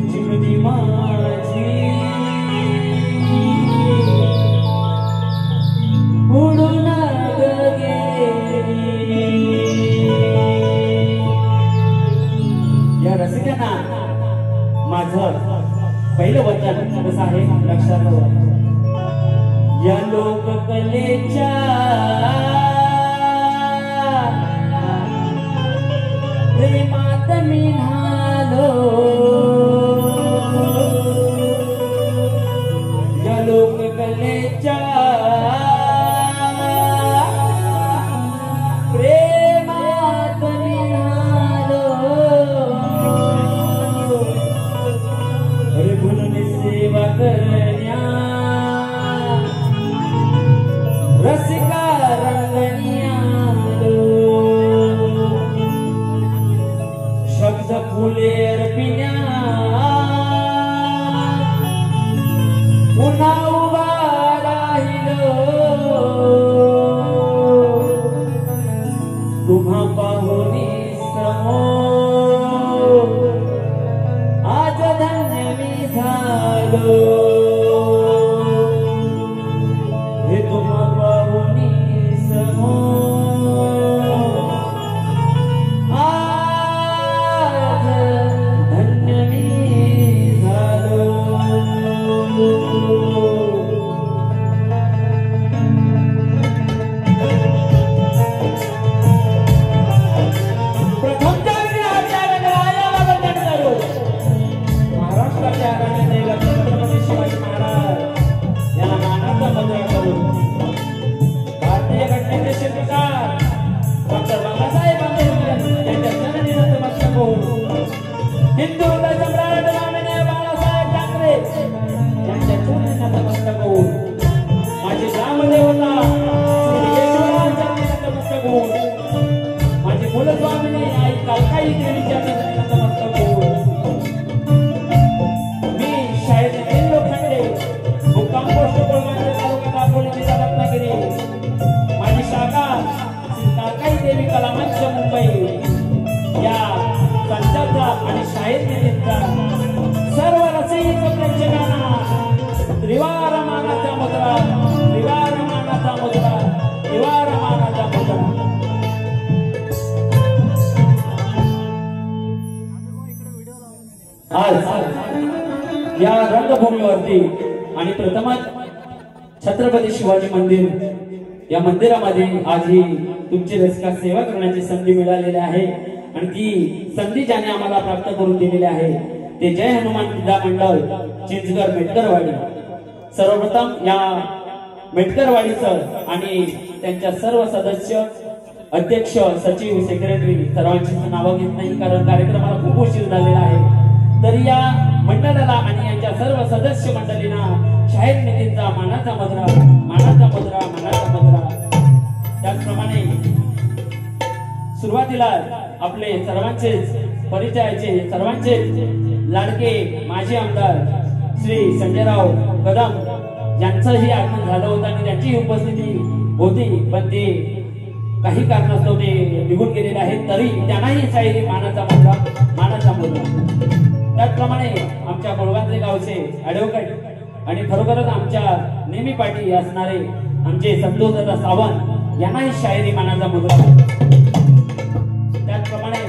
चिमणी माझी उडून गेली। या रसिकांना माझं पहिलं वचन कसं आहे लक्षात ठेवा। या लोककलेच्या प्रेमात मी न्हालो, या लोककलेच्या प्रेमात मी न्हालो। अरे म्हणून सेवा करण्या रसिका रंगणियालो, शब्द फुले अर्पिण्या पुन्हा उभा राहिलो। तुम्हा पाहुनी समोर आज धन्य मी झालो। हे तुम्हा पाहुनी समोर आज धन्य मी झालो। महाराष्ट्राच्या रणदैवत छत्रपती शिवाजी महाराज यांना मानाचा मुजरा करून भारतीय घटनेचे शिल्पकार डॉक्टर बाबासाहेब आंबेडकर यांच्या चरणी नतमस्तक होऊन हिंदू सम्राट माननीय बाळासाहेब ठाकरे यांच्या चरणी नतमस्तक होऊन माझी ग्रामदेवता श्री यशवंतांच्या चरणी नतमस्तक होऊन माझी कुलस्वामिनी आई कालकाई देवीच्या चरणी नतमस्तक होऊन माझी शाखा कालकाई देवी कलामंच मुंबई या संचाचा आणि शाहीर निधीचा सर्व रसिक प्रेक्षकांना त्रिवार मानाचा मुद्रा, त्रिवार मानाचा मुद्रा, त्रिवार मानाचा मुद्रा। आज या रंगभूमीवरती आणि प्रथमच छत्रपती शिवाजी मंदिर या मंदिरामध्ये आज ही तुमची रसिका सेवा करण्याची संधी मिळालेली आहे आणि ती संधी ज्याने आम्हाला प्राप्त करून दिलेली आहे ते जय हनुमान क्रीडा मंडळ चिंचगड मेटकरवाडी। सर्वप्रथम या मेटकरवाडीचं आणि त्यांच्या सर्व सदस्य, अध्यक्ष, सचिव, सेक्रेटरी सर्वांची नावं घेत नाही कारण कार्यक्रमाला खूप उशीर झालेला आहे। तरी या मंडळाला आणि यांच्या सर्व सदस्य मंडळींना शाहीर निधीचा मानाचा मुद्रा, मानाचा मुद्रा, मानाचा मुद्रा। त्याचप्रमाणे सुरुवातीला आपले सर्वांचे परिचयाचे सर्वांचे लाडके माजी आमदार श्री संजयराव कदम यांचंही आगमन झालं होतं आणि त्यांची उपस्थिती होती पण ते काही कारणास्तव ते निघून गेलेले आहेत तरी त्यांनाही शाहिरी मानाचा मुद्रा, मानाचा मुद्रा। त्याचप्रमाणे आमच्या गोळगांजे गावचे ॲडव्होकेट आणि खरोखरच आमच्या नेहमी पाठी असणारे आमचे संतोषदादा सावंत यांनाही शाहिरी मानाचा मुद्रा। त्याचप्रमाणे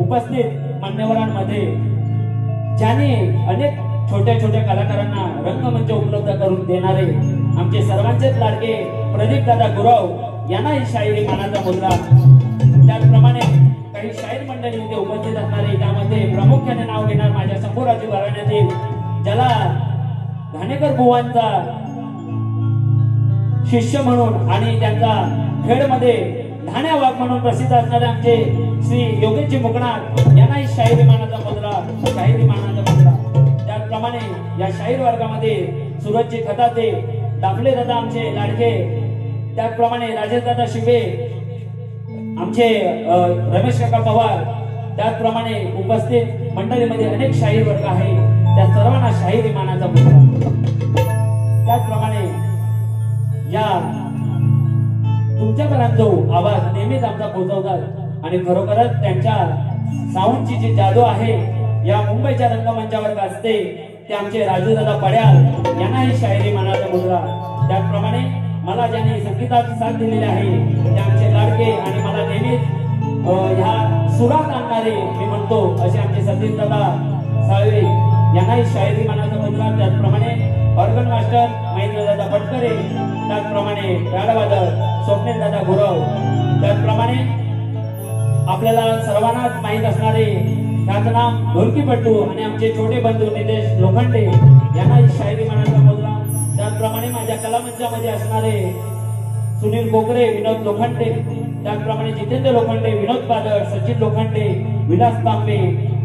उपस्थित मान्यवरांमध्ये ज्यांनी अनेक छोट्या छोट्या कलाकारांना रंगमंच उपलब्ध करून देणारे आमचे सर्वांचेच लाडके प्रदीप दादा गुरव यांनाही शाहिरी मानाचा मुद्रा। त्याचप्रमाणे काही शाहीर मंडळी इथे उपस्थित असणारे त्यामध्ये प्रामुख्याने नाव घेणार माझ्या शंभूराजी घराण्यातील ज्याला घाणेकर बुवांचा शिष्य म्हणून आणि त्यांचा खेडमध्ये ढाण्या वाघ म्हणून प्रसिद्ध असणारे आमचे श्री योगेशजी मुकणार यांनाही शाहिरी मानाचा मुद्रा, शाहिरी मानाचा मुद्रा। त्याचप्रमाणे या शाहीर वर्गामध्ये सूरजजी खताते, दाखले दादा आमचे लाडके, त्याचप्रमाणे राजेश दादा शिवे, आमचे रमेश काका पवार, त्याचप्रमाणे उपस्थित मंडळीमध्ये अनेक शाहीर वर्ग आहे त्या सर्वांना शाहिरी मानाचा मुद्रा। त्याचप्रमाणे या तुमच्यापर्यंत जो आवाज नेहमीच आमचा पोहोचवतात आणि खरोखरच त्यांच्या साऊंडची जी जादू आहे या मुंबईच्या रंगमंचावर गाजते ते आमचे राजू दादा पड्याल यांना ही शायरी मनाचा मुद्रा। त्याचप्रमाणे मला ज्यांनी संगीतात साथ दिलेली आहे ते आमचे लाडके आणि मला नेहमीच ह्या सुरात आणणारे मी म्हणतो असे आमचे सतीश दादा साळवे यांना ही शायरी मनाचा मुद्रा। त्याचप्रमाणे ऑर्गन मास्टर महेंद्र दादा पटकरे, त्याचप्रमाणे गाडवादक स्वप्नील दादा गुरव, त्याचप्रमाणे आपल्याला सर्वांनाच माहीत असणारे त्याचं नाम ढोलकीपट्टू आणि आमचे छोटे बंधू नितेश लोखंडे यांना ही शायरी मनाचा मुद्रा। त्याचप्रमाणे माझ्या कलामंचामध्ये असणारे सुनील कोकरे, विनोद लोखंडे, त्याचप्रमाणे जितेंद्र लोखंडे, विनोद पादळ, सचिन लोखंडे, विलास तांबे,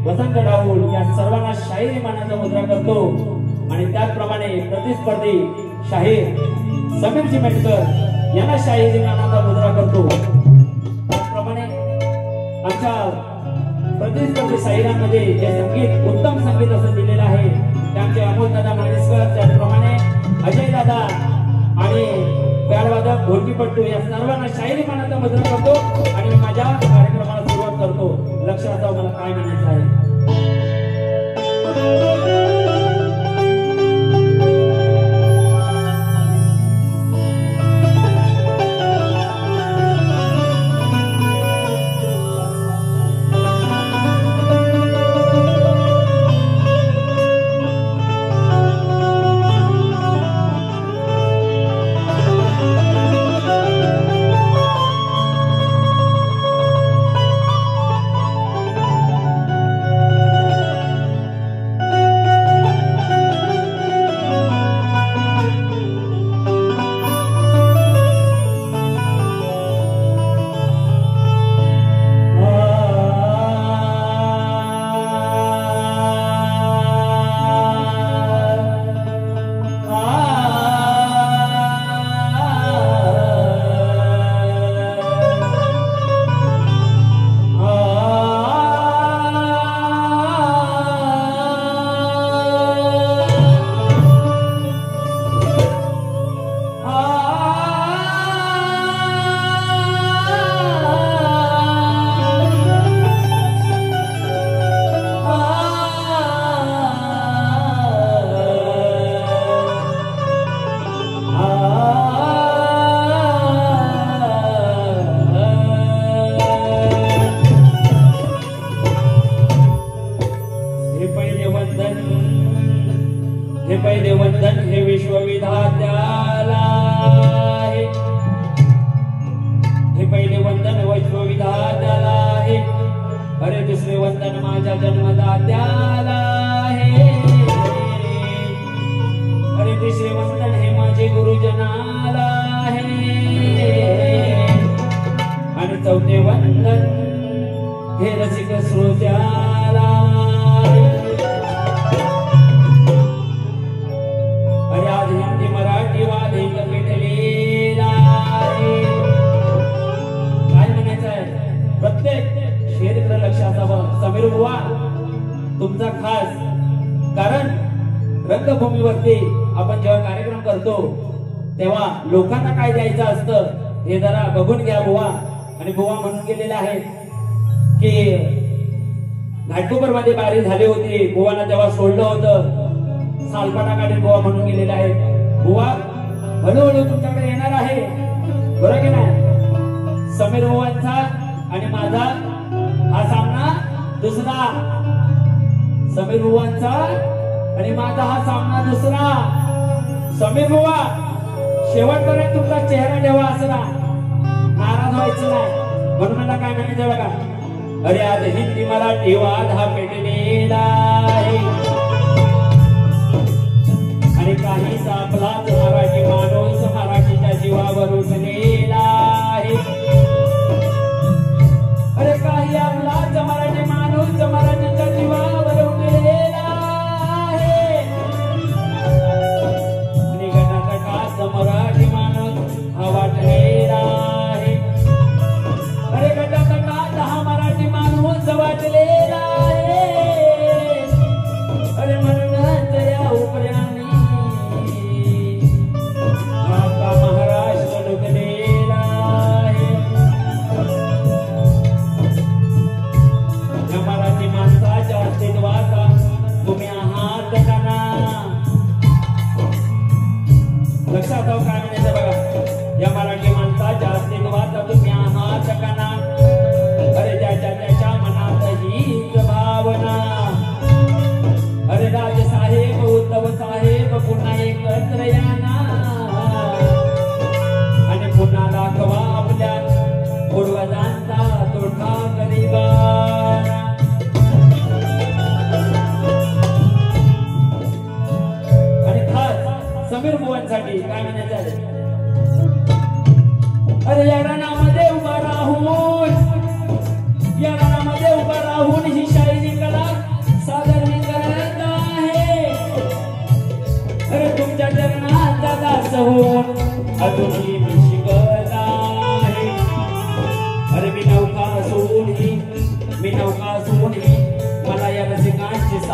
वसंत डाऊल या सर्वांना शायरी मनाचा मुद्रा करतो। आणि त्याचप्रमाणे प्रतिस्पर्धी शाहीर समीर चिमेटकर यांना शायरी मनाचा मुद्रा करतो। त्याचप्रमाणे आमच्या प्रतिस्पर्धी शाहिरांमध्ये जे संगीत उत्तम संगीत असं दिलेलं आहे ते आमचे अमोल दादा मानेसकर, त्याचप्रमाणे अजय दादा आणि गाडवादक ढोलकीपट्टू या सर्वांना शायरी मनाचा मुद्रा करतो आणि माझ्या कार्यक्रमाला सुरुवात करतो। लक्षात ठेवा मला काय म्हणायचं आहे। तुमचा खास कारण रंगभूमीवरती आपण जेव्हा कार्यक्रम करतो तेव्हा लोकांना काय द्यायचं असतं हे जरा बघून घ्या बुवा। आणि बुवा म्हणून गेलेले आहेत की घाटकोपर मध्ये बारी झाली होती, बुवाला तेव्हा सोडलं होतं, सालपाटा काढून बुवा म्हणून गेलेले आहेत। बुवा हळूहळू तुमच्याकडे येणार आहे, बरोबर की नाही? समीर बुवांचा आणि माझा हा सामना दुसरा, समीर बुवांचा आणि माझा हा सामना दुसरा। समीर बुवा शेवटपर्यंत तुमचा चेहरा ठेवा, असला नाराज व्हायचं नाही। म्हणून मला काय म्हणायचं बघा, अरे आज हिंदी मराठी वाद हा पेटलेला आहे आणि काही आपलाच मराठी माणूस मराठीच्या जीवावर उठलेला आहे। अरे काही आपलाच मराठी माणूस मराठीच्या जीवावर उठलेला आहे आणि गटागटात मराठी माणूस हा वाटलेला आहे। अरे गटागटात हा मराठी माणूस वाटलेला आहे।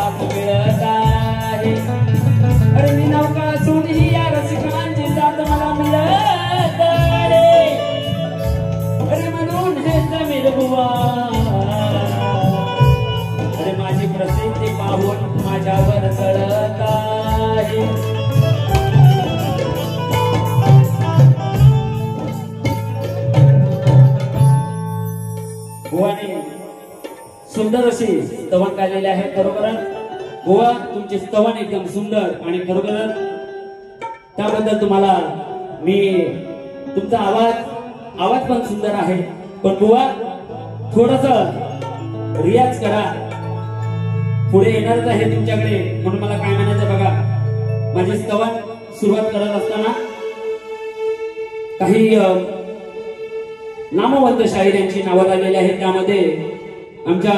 हात मिळत आहे. अरे मी नौका असून ही या रसिकांची जात मला मिळत आहे. अरे म्हणून हे समीर बुवा अरे माझी प्रसिद्धी पाहून माझ्यावर चढत आहे. बुवाने सुंदर अशी स्तवन गायलेले आहे. खरोखरच बुवा तुमचे स्तवन एकदम सुंदर आणि खरोखरच त्याबद्दल तुम्हाला मी तुमचा आवाज पण सुंदर आहे. पण बुवा थोडस रियाज करा. पुढे येणारच आहे तुमच्याकडे. म्हणून मला काय म्हणायचं बघा, माझे स्तवन सुरुवात करत असताना काही नामवंत शाहीर यांची नावं आलेली आहेत. त्यामध्ये आमच्या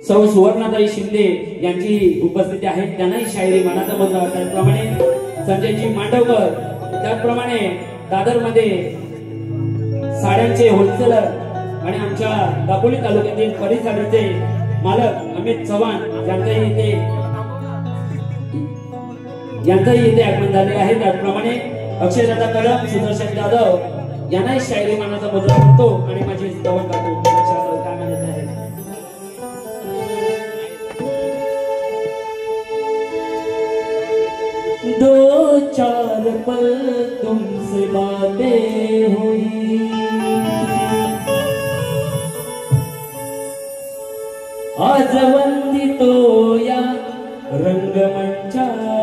सौ सुवर्णाताई शिंदे यांची उपस्थिती आहे. त्यांनाही शायरी मनाचा मुद्दा. त्याचप्रमाणे संजयजी मांडवकर, त्याचप्रमाणे दादरमध्ये साड्यांचे होलसेलर आणि आमच्या दापोली तालुक्यातील परिसाडीचे मालक अमित चव्हाण यांचंही इथे आगमन झाले आहे. त्याचप्रमाणे अक्षयदादा कदम, सुदर्शन जाधव यांनाही शायरी मनाचा मुद्रा करतो आणि माझी स्तवन करतो. काय म्हणत आहे, दो चार पल तुमसे बातें हुई, आज वंदितो या रंगमंचावरी,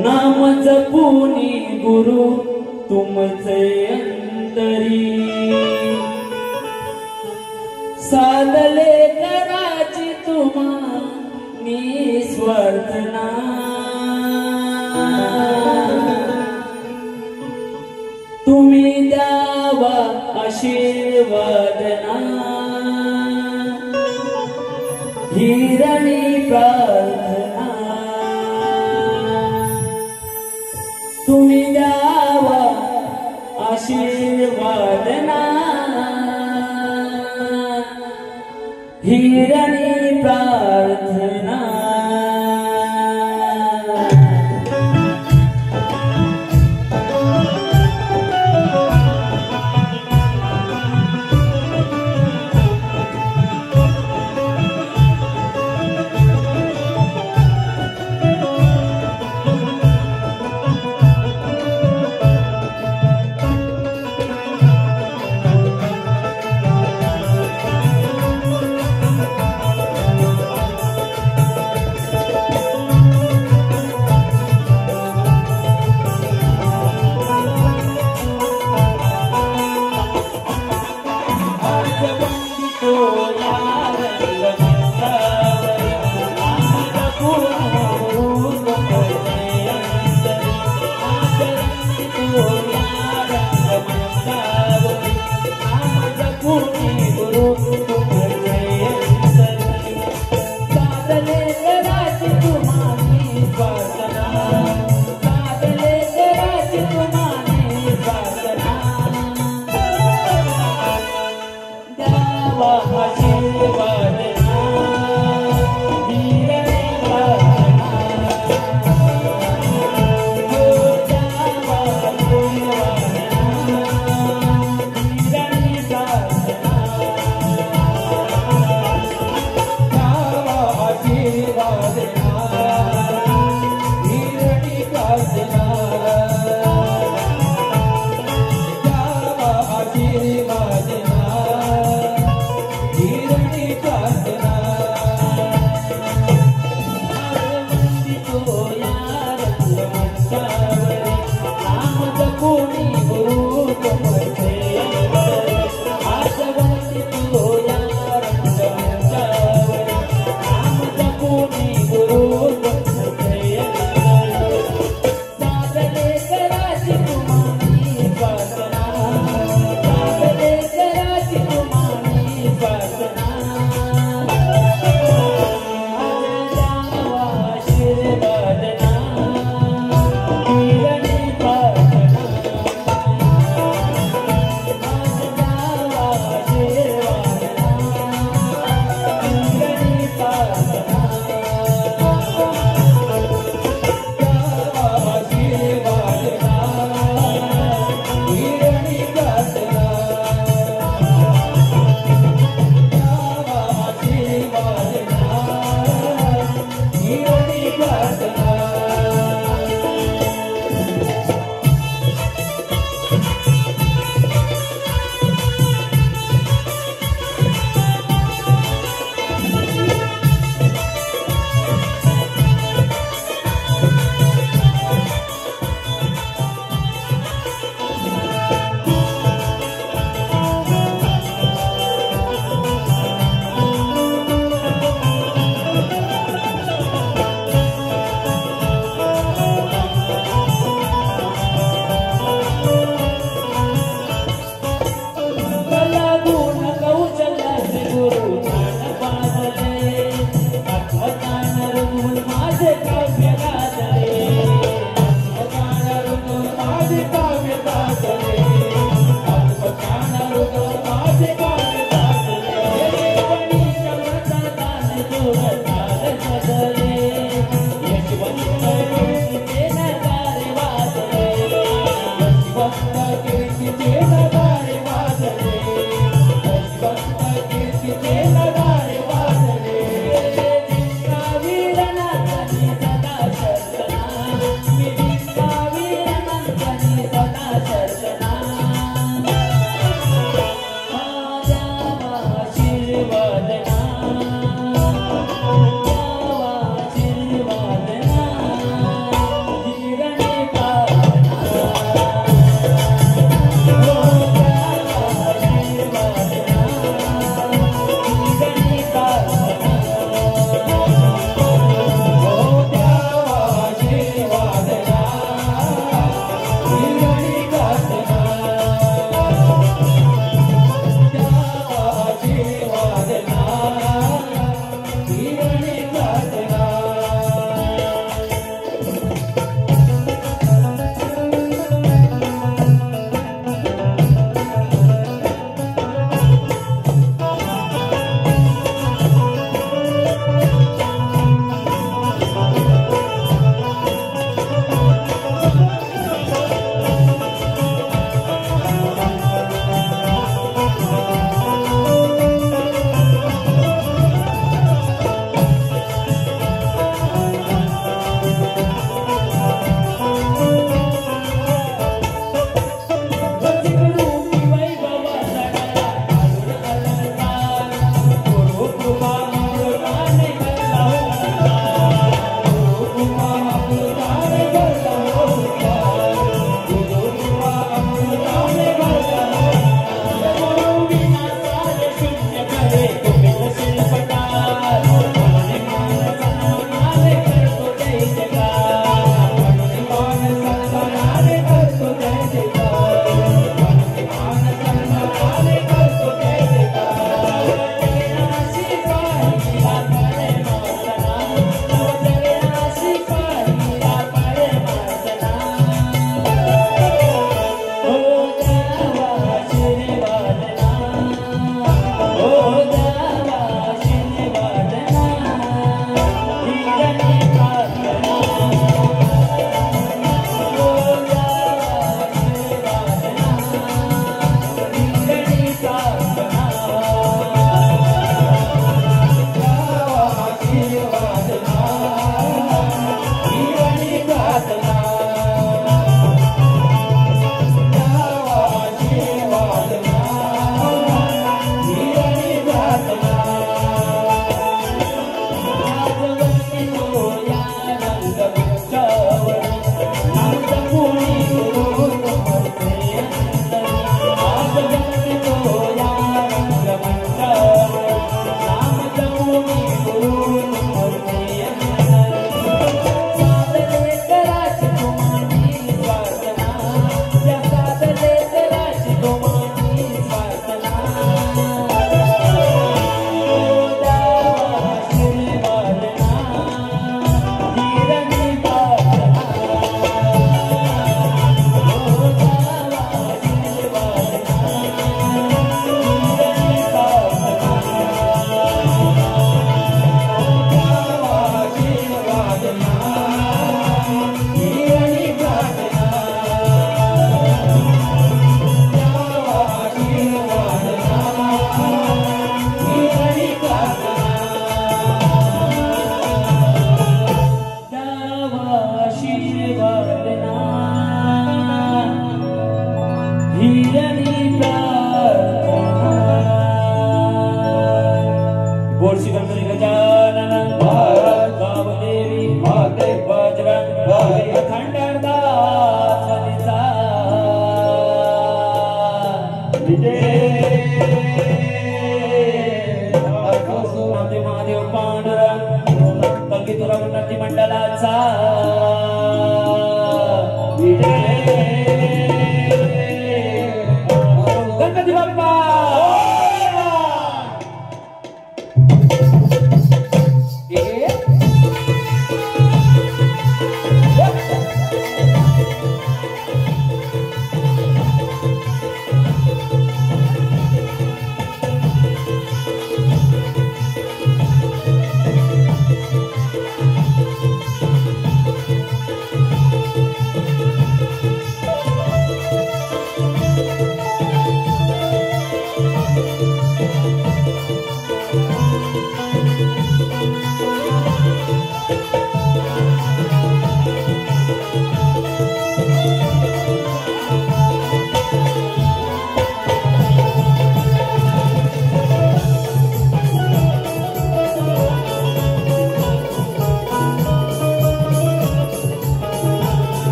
नाम जपुनी गुरु तुमचे अंतरी, साधले कराची तुम्हा निस्वार्थना, तुम्ही द्यावा आशीर्वादना, हिरणी प्रार्थना, तुम्ही द्यावा आशीर्वादना, हिरणी प्रार्थना.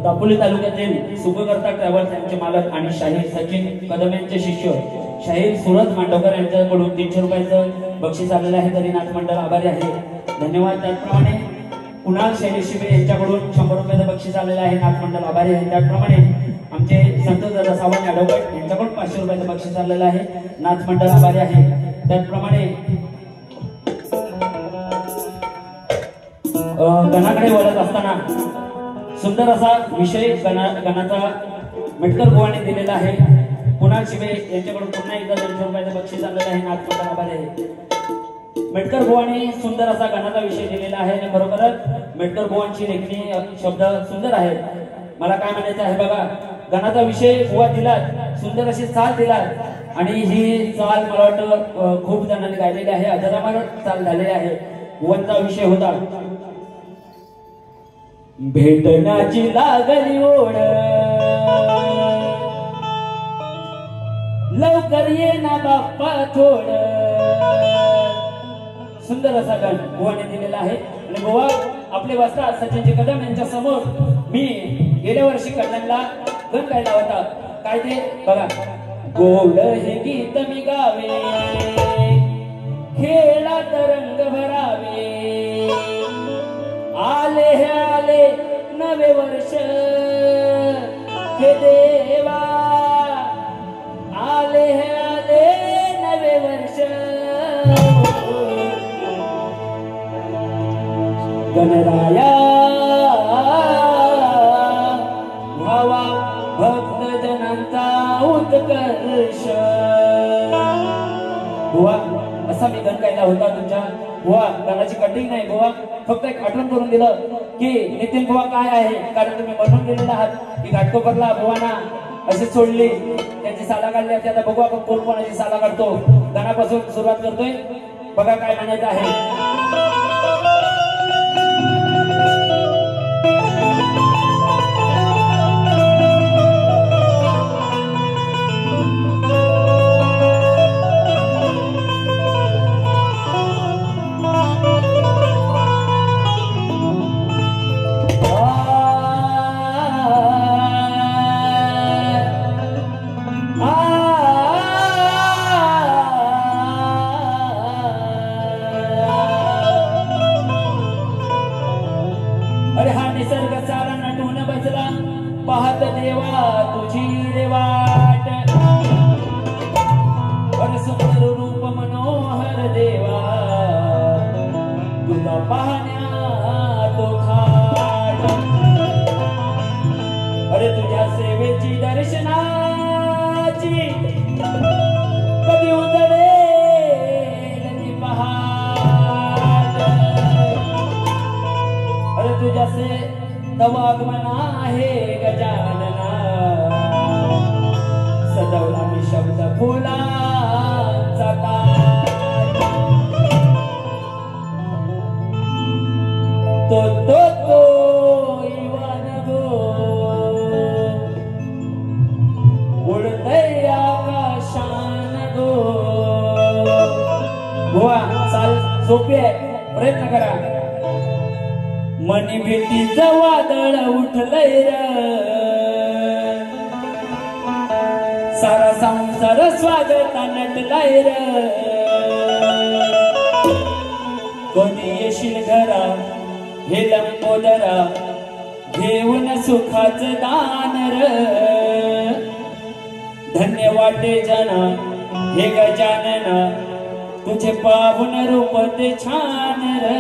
दापोली तालुक्यातील सुखकर्ता ट्रॅव्हल्स यांचे मालक आणि शाहीर सचिन कदम यांचे शिष्य शाहीर सूरज मांडवकर यांच्याकडून 300 रुपयाचं बक्षीस आलेलं आहे. तरी नाथ मंडळ आभारी आहे, धन्यवाद. त्याचप्रमाणे कुणाल शैलेश शिबे यांच्याकडून 100 रुपयाचं बक्षीस आलेलं आहे, नाथ मंडळ आभारी आहे. त्याचप्रमाणे आमचे संतोष दादा सावंत यादवगड यांच्याकडून 500 रुपयाचं बक्षीस आलेलं आहे, नाथ मंडळ आभारी आहे. त्याचप्रमाणे गणाकडे वळत असताना सुंदर असा विषय गणाचा मेटकर गोवाने दिलेला आहे. कुणाल शिबे यांच्याकडून पुन्हा एकदा 200 रुपयाचं बक्षीस आलेलं आहे, नाथ मंडळ आभारी आहे. मेटकर बुवाने सुंदर असा गाण्याचा विषय दिलेला आहे आणि बरोबरच मेटकर बुवांची लेखणी शब्द सुंदर आहे. मला काय म्हणायचं आहे बघा, गाण्याचा विषय बुवा दिलात, सुंदर अशी चाल दिलात आणि ही चाल मला वाटतं खूप जणांनी गायलेली आहे, अजरामर चाल झालेली आहे. बुवांचा विषय होता भेटण्याची लागली ओढ, लवकर ये ना बाप्पा थोड. सुंदर असा गाण बुवाने दिलेला आहे. आणि बुवा आपले वाचतात सचिनजी कदम यांच्या समोर मी गेल्या वर्षी कल्याणला गण गायला होता. काय ते बघा, गोड हे गीत मी गावे, खेळात रंग भरावे, आले हे आले नवे वर्ष, हे देवा आले हे आले नवे वर्ष. गणराया व्हावा भक्त जनांचा उत्कर्ष. बुवा असा मी गण गायला होता तुमच्या. बुवा गाण्याची कटिंग नाही बुवा, फक्त एक आठवण करून दिलं की नितीन बुवा काय आहे, कारण तुम्ही म्हणून गेलेला आहात की घाटकोपरला बुवाना अशी सोडली, त्यांची साला काढली. आता बघू आपण कोण कोणाची साला काढतो. गाण्यापासून सुरुवात करतोय, बघा काय म्हणायचं आहे. अरे हा निसर्ग सारा नटून बसला, पाहत देवा तुझी रे वाट. अरे सुंदर रूप मनोहर देवा, तुला पाहण्या तो खाट. अरे तुझ्या सेवेची दर्शनाची कधी उजळेल ती पहाट. अरे तुझ्यासे तव आगमन आहे गजानना, सजवला मी शब्द फुलांचा ताट. तो तो तो इवान गो उडतय आकाशान गो. बुवा चाल सोपी आहे, प्रयत्न करा. मनी भीतीचं वादळ उठलंय र, सारा संसार स्वागता नटलाय र. कधी येशील घरा हे लंबोदरा, घेऊन सुखाचं दान र. धन्य वाटे जना हे गजानना, तुझे पावन रूप ते छान र.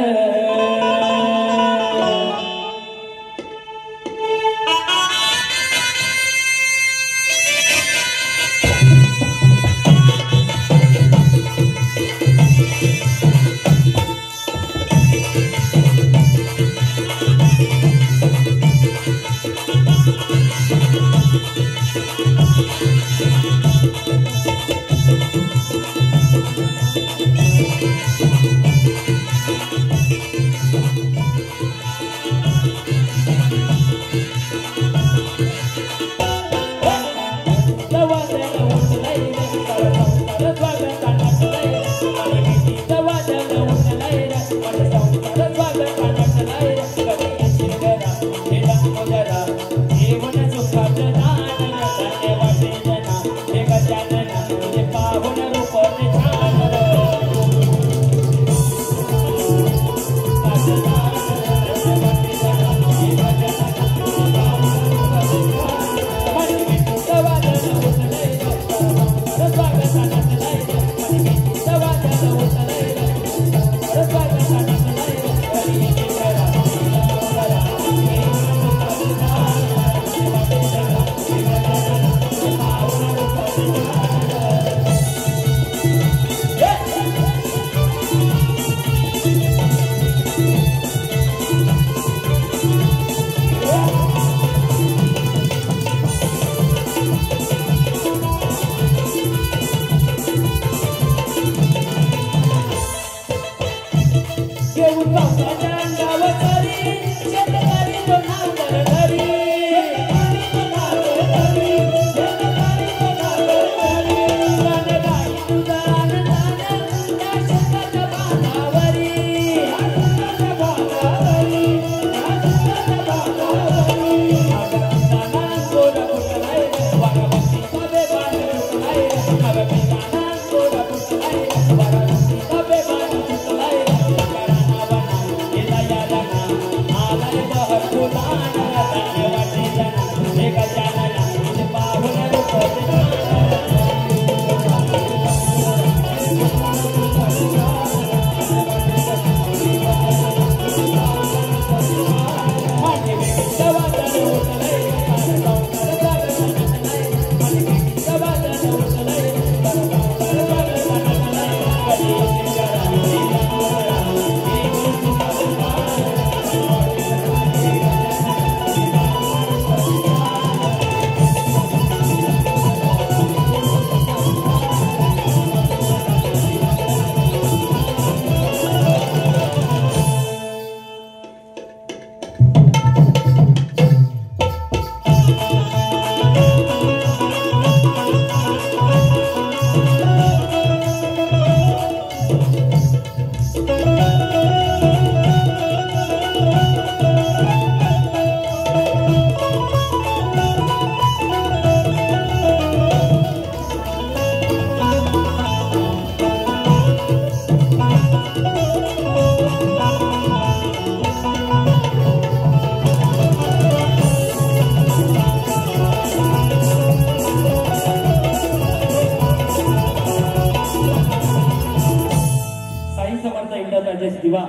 दिवा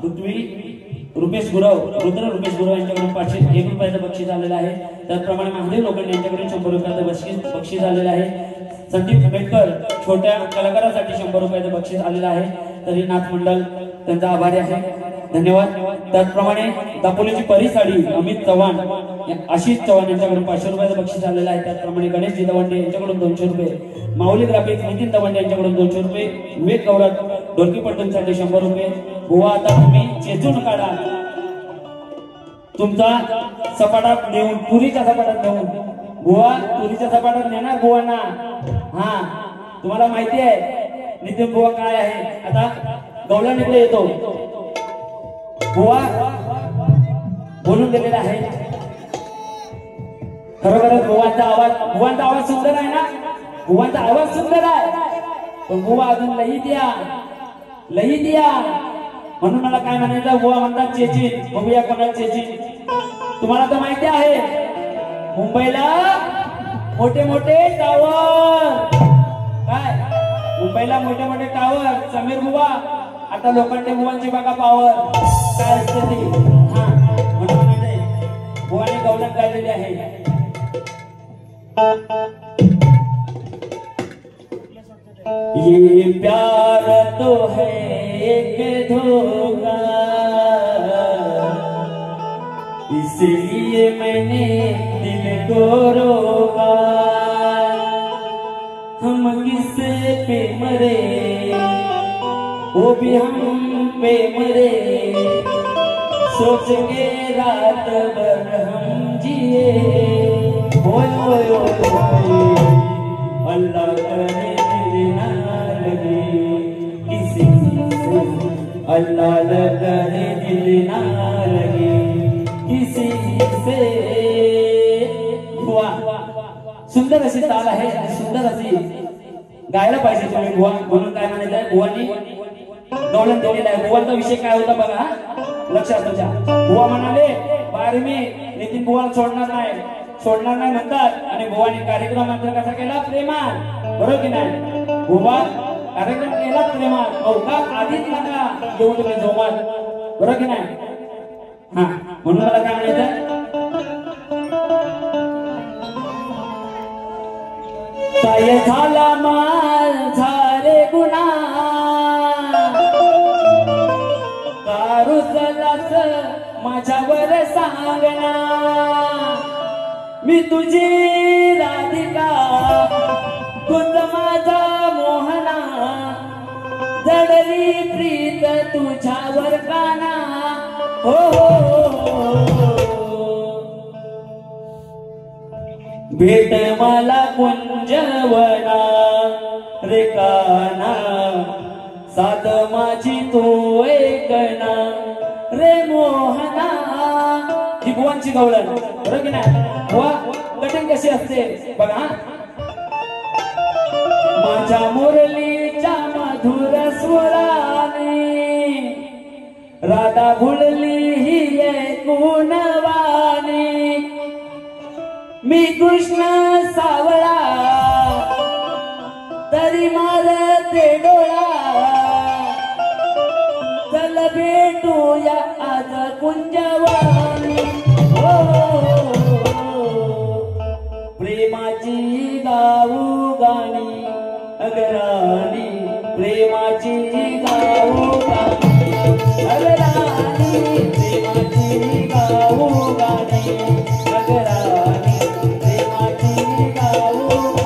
पृथ्वी रुपेश गुरव रुद्र रुपेश गुरव यांच्याकडून 501 रुपयाचं बक्षीस आलेलं आहे। त्याचप्रमाणे महादेव लोखंडे यांच्याकडून 100 रुपयाचं बक्षीस आलेलं आहे। संदीप आंबेडकर छोट्या कलाकारासाठी 100 रुपयाचं बक्षीस आलेलं आहे। तरी नाथ मंडळ त्यांचा आभारी आहे, धन्यवाद। त्याचप्रमाणे दापोलीची परिसाडी अमित चव्हाण आशिष चव्हाण यांच्याकडून 500 रुपयाचं बक्षीस आलेलं आहे। त्याचप्रमाणे गणेश दवंडे यांच्याकडून 200 रुपये, माऊली ग्राफिक्स नितीन दवंडे यांच्याकडून 200 रुपये, विवेक गौरव ढोलकी पलटणसाठी 100 रुपये। बुवा आता तुम्ही चेचून काढा तुमचा सपाटात नेऊन, तुरीच्या सपाटात नेऊन। बुवा तुरीच्या सपाटात नेणार बुवांना। हा तुम्हाला माहिती आहे नितीन बुवा काय आहे। आता गौला निकडे येतो, बुवा बोलून गेलेला आहे। खरोखरच बुवांचा आवाज सुंदर आहे ना, बुवांचा आवाज सुंदर आहे, पण बुवा अजून लई द्या म्हणून मला काय म्हणायचं, बुवा म्हणतात चेचिन, बघूया कोणाला चेचिन। तुम्हाला तर माहिती आहे मुंबईला मोठे मोठे टावर, काय मुंबईला मोठे मोठे टावर, समीर बुवा आता लोखंडे बुवांची बघा पावर काय असते ती। हा म्हणून म्हणायचंय बुवाने गौलत गायलेली आहे। ये प्यार तो है एक धोखा, इसलिए मैंने दिल को रोका। हम किस पे मरे वो भी हम पे मरे, सोच के रात भर हम जिए। ओए ओए ओए अल्लाह करे दिल ना लगे किसी से, अल्लाह करे दिल ना लगे किसी से। बुवा सुंदर अशी ताल आहे, सुंदर अशी गायला पाहिजे तुम्ही बुवा। म्हणून काय म्हणायचं आहे, बुवानी गौलन दिलेला आहे। बुवांचा विषय काय होता बघा, लक्षात तुझ्या। बुवा म्हणाले बाहेर मी नितीन बुवाला सोडणार नाही म्हणतात, आणि बुवानी कार्यक्रम मात्र कसा केला, प्रेमात, बरोबर की नाही। बुवा कार्यक्रम केला प्रेमात, मौका आधीच नका घेऊन तुम्ही जोमात, बरोबर की नाही। हा म्हणून मला काय म्हणायचं, काय झाला माझा रे गुन्हा, कारुसलास माझ्यावर सांगना, मी तुझी राधिका तुझ माझा मोहना, जडली प्रीत तुझ्यावर काना हो भेट मला कुंजवना रे काना साध माझी तो ऐकना रे मोहना ही बुवांची गवळण बरोबर की नाही बुवा कटिंग कशी असते बघा माझ्या मुरलीच्या मधुर स्वराने राधा भुलली ही ऐकूनवाने मी कृष्ण सावळा तरी मारते डोळा चल भेटूया आज कुंजवानी प्रेमाची गाऊ गाणी अगराणी प्रेमाची गाऊ गाणी अगराणी प्रेमाची गाऊ गाणी अगराणी प्रेमाची गाऊ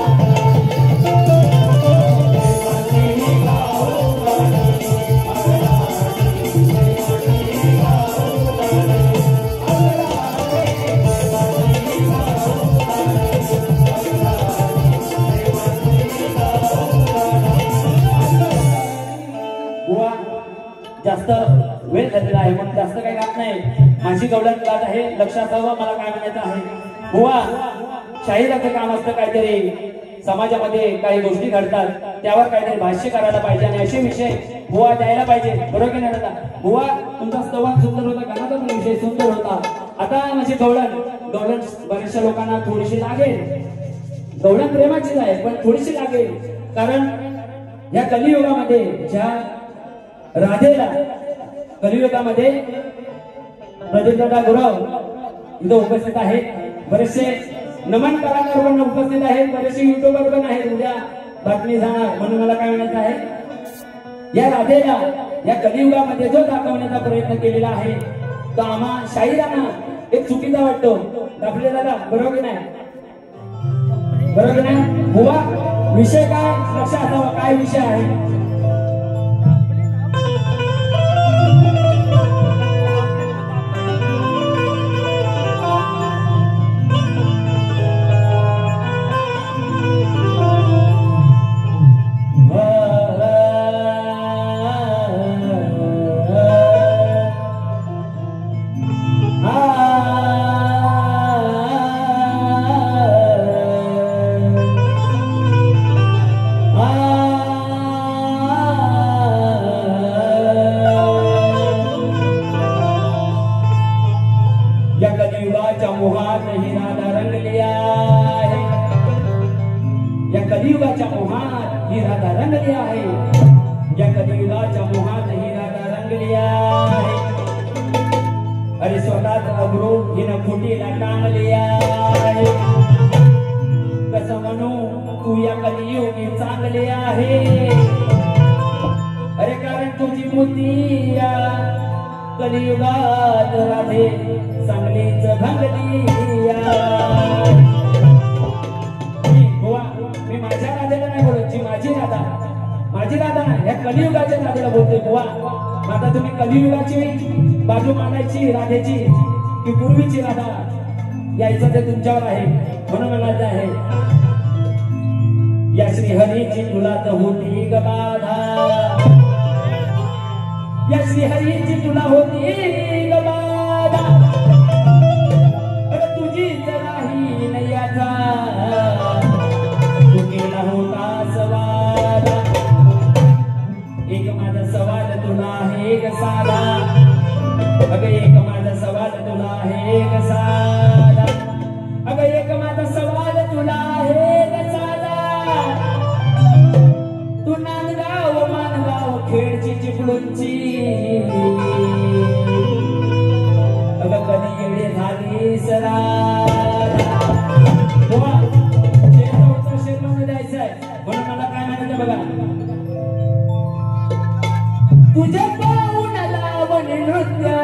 जास्त वेळ झालेला आहे म्हणून जास्त काही गात नाही माझी गवळण गात आहे लक्षात हवं मला काय म्हणायचं आहे बुवा शाहिराचं काम असतं काहीतरी समाजामध्ये काही गोष्टी घडतात त्यावर काहीतरी भाष्य करायला पाहिजे आणि असे विषय बुवा द्यायला पाहिजे बरोबर की नाही दादा बुवा तुमचा संवाद सुंदर होता गाण्याचा पण विषय सुंदर होता आता माझी गवळण बऱ्याचशा लोकांना थोडीशी लागेल गवळण प्रेमाचीच आहे पण थोडीशी लागेल कारण या कलियुगामध्ये ज्या राधेला कलियुगामध्ये प्रदीपदादा गुरव इथं उपस्थित आहेत बरेचसे नमन कलाकार पण उपस्थित आहेत बरेचसे युट्यूबर पण आहेत उद्या बातमी जाणार म्हणून मला काय म्हणायचं आहे या राधेला या कलियुगामध्ये जो दाखवण्याचा प्रयत्न केलेला आहे तो आम्हा शाहिरांना एक चुकीचा वाटतो दाखले दादा बरोबर की नाही बरोबर की नाही बुवा विषय काय लक्षात असावा काय विषय आहे कलियुगाच्या मोहात ही राधा रंगली आहे या कलियुगाच्या मोहात ही राधा रंगली आहे अरे स्वतःच अग्रो हिनं फुटीला टांगली आहे कसं म्हणू तू या कलियुगी चांगली आहे अरे कारण तुझी बुद्धी या कलियुगात राधे चांगलीच भंगली मी माझ्या राधेला नाही बोलत जी माझी राधा नाही या कलियुगाच्या राधेला बोलतोय बुवा आता तुम्ही कलियुगाची बाजू मांडायची राधेची की पूर्वीची राधा यायचं ते तुमच्यावर आहे म्हणून म्हणायचं आहे या श्रीहरीची तुला तर होती ग बाधा या श्रीहरीची तुला होती ग बाधा तुझीच राही नयाचा केला होता सवाल एक माझा सवाल तुला आहे ग साधा अगं एक माझा सवाल तुला आहे ग साधा अगं एक माझा सवाल तुला आहे ग साधा तू मानगाव खेडची चिपळूणची अगं कधी एवढी झाली सरा म्हणून मला काय म्हणायचं बघा तुझ्या पाहून लावण नृत्य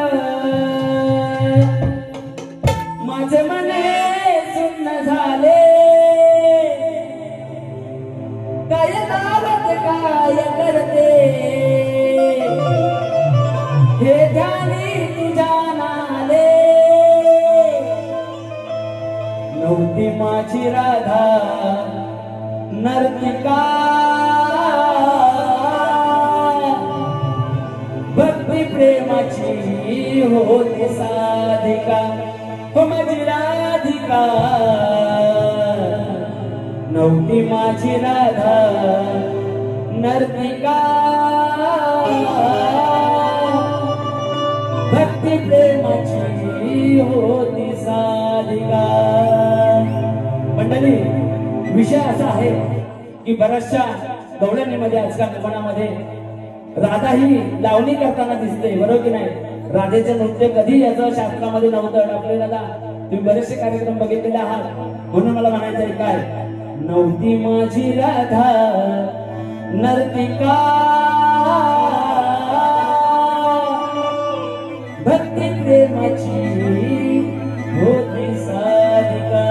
माझे मने सुन्न झाले काय लावत काय करते आली तुझ्या नाले नव्हती माझी राधा नर्तिका भक्ती प्रेमाची होती साधिका हो माझी राधिका नव्हती माझी राधा नर्तिका भक्ती प्रेमाची होती साधिका। मंडळी विषय असा आहे की बऱ्याचशा गवळणीमध्ये आजकाल कोकणामध्ये राधा ही लावणी करताना दिसते बरोबर की नाही। राधेचं नृत्य कधी याचं शास्त्रामध्ये नव्हतं आपल्याला दादा तुम्ही बरेचसे कार्यक्रम बघितलेले आहात म्हणून मला म्हणायचं आहे काय नव्हती माझी राधा नर्तिका भक्ती प्रेमाची होती साधिका।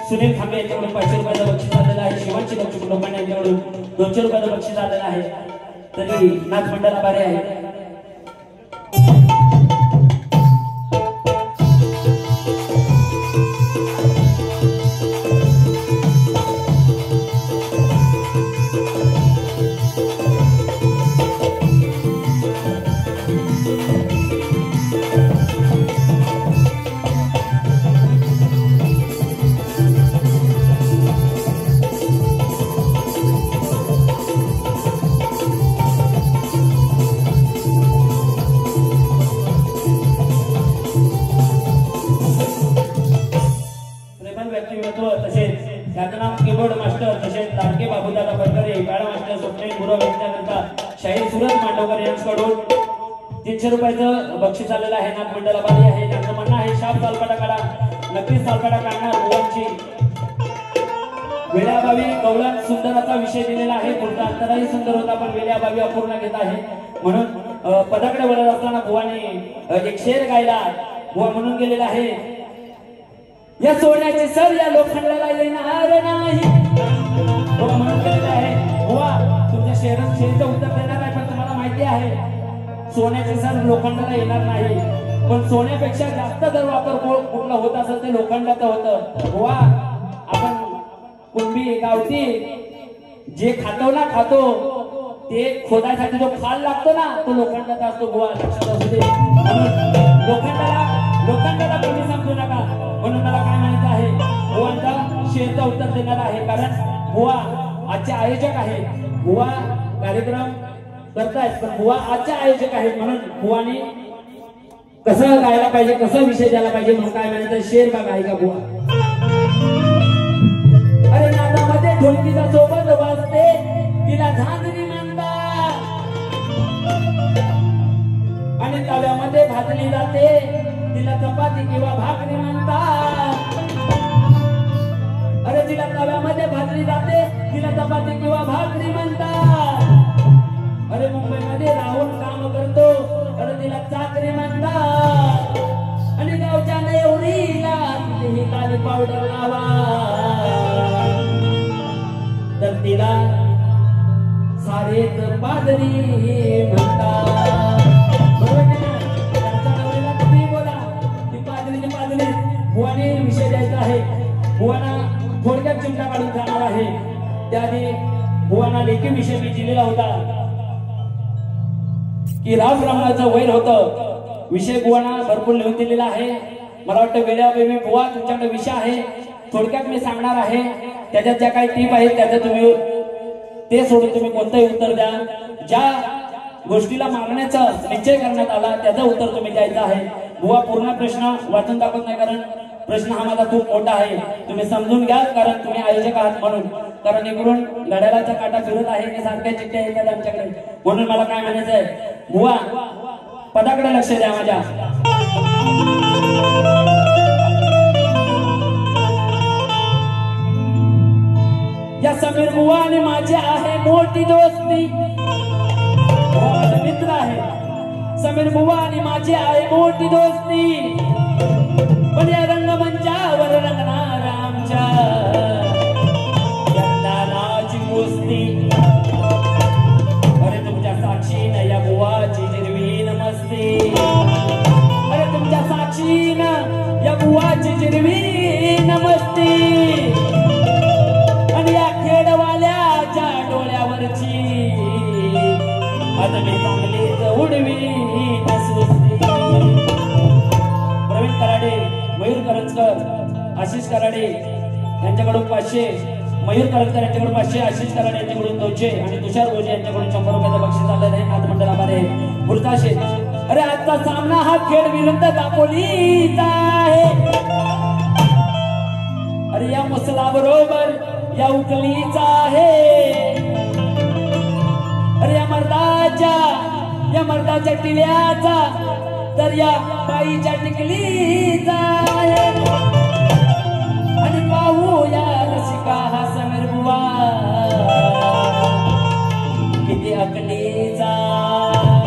सुनील खांबे यांच्याकडून 500 रुपयाचा बक्षीस आलेलं आहे. शिवांची लक्ष कुटुंबाने यांच्याकडून 200 रुपयाचं बक्षीस आलेलं आहे. तरी नाथ मंडळ आभारी आहे. कीबोर्ड मास्टर तसेच लाडके बाबूदादा बरकरे, गाडा मास्टर स्वप्नील गुरव यांच्याकरता शाहीर सुरज मांडवकर यांच्याकडून 300 रुपयाचं बक्षीस आलेलं आहे. नाथ मंडळ आभारी आहे. त्यांचं म्हणणं आहे शाप सालपाटा काढा, नक्कीच सालपाटा काढणार. मुलांची वेळाभावी गवळण सुंदराचा विषय दिलेला आहे. पुढचा अंतराही सुंदर होता पण वेळाभावी अपूर्ण घेत आहे. म्हणून पदाकडे वळत असताना बुवाने एक शेर गायला. बुवा म्हणून गेलेला आहे, या सोन्याची सर या लोखंडाला येणार नाही. म्हणून गेलेला आहे बुवा तुमच्या शेरचं उत्तर देणार आहे. पण तुम्हाला माहिती आहे सोन्याची सर लोखंडाला येणार नाही. पण सोन्यापेक्षा जास्त जर वापर कुठला होत असेल ते लोखंडाचं होतं. बुवा आपण कुंभी गावठी जे खातो ना खातो ते खोदायसाठी जो फाल लागतो ना तो लोखंडाचा असतो. बुवा लक्षात असू दे. लोखंडाला कमी समजू नका. म्हणून मला काय माहिती आहे बुवांचा शेरचं उत्तर देणार आहे. कारण बुवा आजचे आयोजक आहेत. बुवा कार्यक्रम करतायत पण बुवा आजचे आयोजक आहेत. म्हणून बुवाने कसं गायला पाहिजे, कसं विषय द्यायला पाहिजे म्हणून काय म्हणायचं शेर बघा ऐका बुवा. अरे नादामध्ये ढोलकीचा सोबत वाजते तिला झांजरी म्हणतात आणि तव्यामध्ये भाजली जाते तिला चपाती किंवा भाकरी म्हणतात. अरे तिला तव्यामध्ये भाजली जाते तिला चपाती किंवा भाकरी म्हणतात. अरे मुंबईमध्ये राहून काम करतो अरे तिला चाकरी म्हणतात. आणि गावच्या नेवरीला तिथेही काली पावडर लावा तर तिला सारेच पादरी म्हणतात. बुवाने विषय द्यायचा आहे. बुवाना थोडक्यात चिमटा काढून जाणार आहे. त्याआधी बुवाना लेखी विषय मी दिलेला होता की राम रावणाचं वैर होतं. विषय बुवाना भरपूर लिहून दिलेला आहे. मला वाटतं वेळावेळी बुवा तुमच्याकडे विषय आहे थोडक्यात मी सांगणार आहे. त्याच्यात ज्या काही टीप आहेत त्याचं तुम्ही ते सोडून तुम्ही कोणतंही उत्तर द्या. ज्या गोष्टीला मागण्याचा निश्चय करण्यात आला त्याचं उत्तर तुम्ही द्यायचं आहे. बुवा पूर्ण प्रश्न वाचून दाखवत नाही कारण प्रश्न हा माझा खूप मोठा आहे. तुम्ही समजून घ्या कारण तुम्ही आयोजक आहात म्हणून. कारण इकडून घड्याळाचा काटा फिरत आहे ते सारख्या चिठ्ठ्या येतात आमच्याकडे. म्हणून मला काय म्हणायचं आहे बुवा पदाकडे लक्ष द्या माझ्या. या समीर बुवाने माझी आहे मोठी दोस्ती. माझा मित्र आहे समीर बुवाने माझी आहे मोठी दोस्ती. पण या रंगमंचावर रंगणार आमच्या यंदानाची कुस्ती. अरे तुमच्या साक्षीनं या बुवाची जिरवी नमस्ती. अरे तुमच्या साक्षीनं या बुवाची जिरवी नमस्ती. आणि या खेडवाल्याच्या डोळ्यावरची आता मी चांगलीच उडवी नसुस्ती. प्रवीण कराडे, मयूर करंजकर, आशिष कराडे यांच्याकडून 500, मयूर करंजकर यांच्याकडून 500, आशिष कराडे यांच्याकडून 200 आणि तुषार भोजे यांच्याकडून 100 रुपयाचं बक्षीस आलेलं आहे. नाथ मंडळ आभारी आहे. पुढचा शेत. अरे आजचा सामना हा खेड विरुद्ध दापोलीचा आहे. अरे या मुसला बरोबर या उकलीचा आहे. अरे या मर्दाच्या टिल्याचा तर या बाईच्या टिकलीचा आहे. आणि पाहू या रसिका हा समीर बुवा किती अकलीचा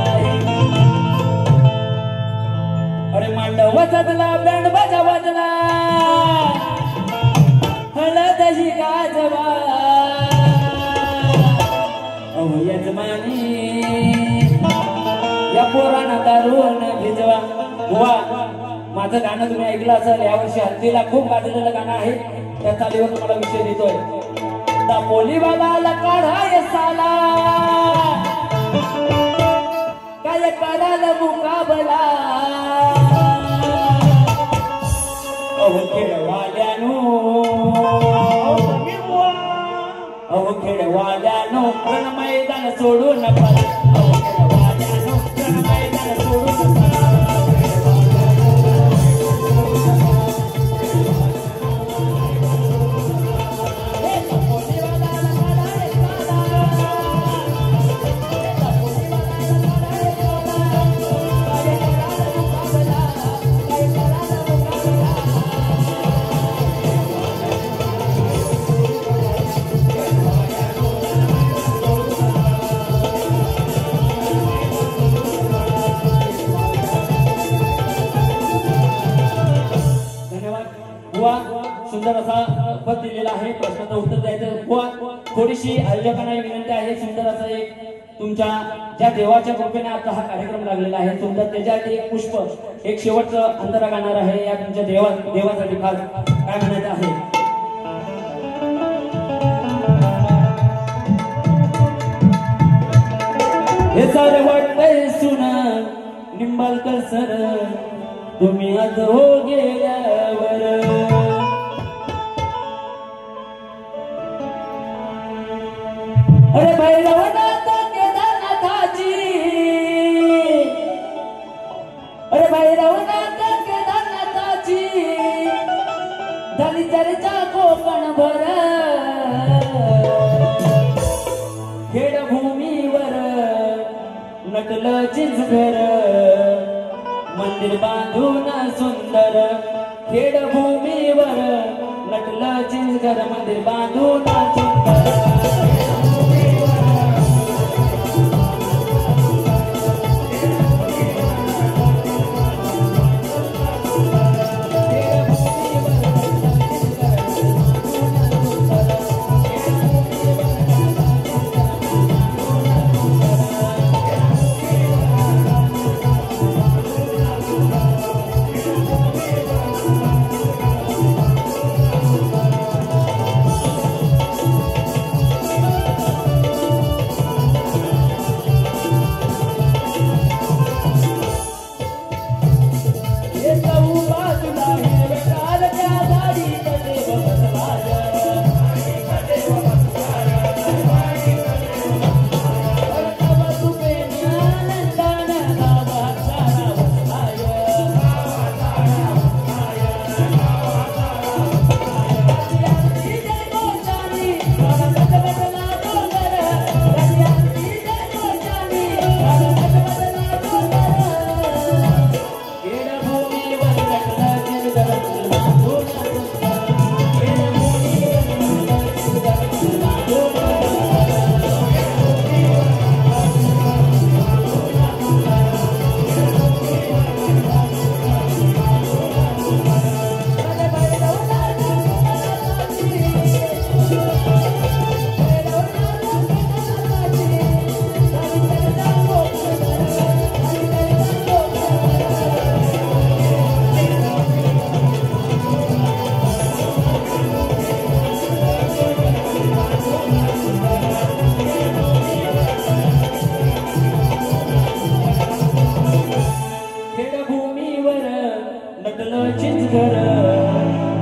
आहे. अरे मांडव वाजला बँड बाजा वाजला हळद ही गाजवा यजमानी या पोरांना दारून भिजवा. बुवा माझं गाणं तुम्ही ऐकलं असेल, यावर्षी हल्दीला खूप गाजलेलं गाणं आहे, त्या चालीवर तुम्हाला विषय देतोय. दापोलीवाला काढाय साला काय कराल मुकाबला. अहो खेळवाल्यानो अहो खेळवाल्यानो रण मैदान सोडून पळा. अहो खेळवाल्यानो रण मैदान सोडून पळा. सुंदर असा पद दिलेला आहे, प्रश्नाचं उत्तर द्यायचं. बुवा थोडीशी आयोजकांना विनंती आहे, सुंदर असं एक तुमच्या ज्या देवाच्या कृपेने आता हा कार्यक्रम लागलेला आहे, सुंदर त्याच्यासाठी एक पुष्प, एक शेवटचं अंतरा गाणार आहे. या तुमच्या देवासाठी खास काय म्हणायचं आहे. हे सारे वाटतंय सुना निंबाळकर सर तुम्ही आज हो गेल्यावर. अरे भैरवनाथ केदारनाथाची अरे भैरवनाथ केदारनाथाची झाली चर्चा कोकण भर. खेडभूमीवर नटलं चिंचघर मंदिर बांधून सुंदर. खेडभूमीवर नटलं चिंचघर मंदिर बांधून सुंदर.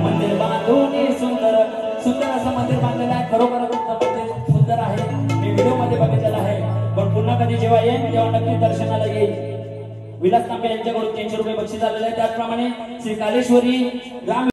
मंदिर बांधून सुंदर सुंदर असं मंदिर बांधलेलं आहे. खरोखर मंदिर सुंदर आहे, मी व्हिडिओ मध्ये बघितलेलं आहे. पण पुन्हा कधी जेव्हा येईल तेव्हा नक्की दर्शनाला येईल. विलास तांबे यांच्याकडून 300 रुपये बक्षीस आलेले आहे. त्याचप्रमाणे श्री कालेश्वरी ग्राम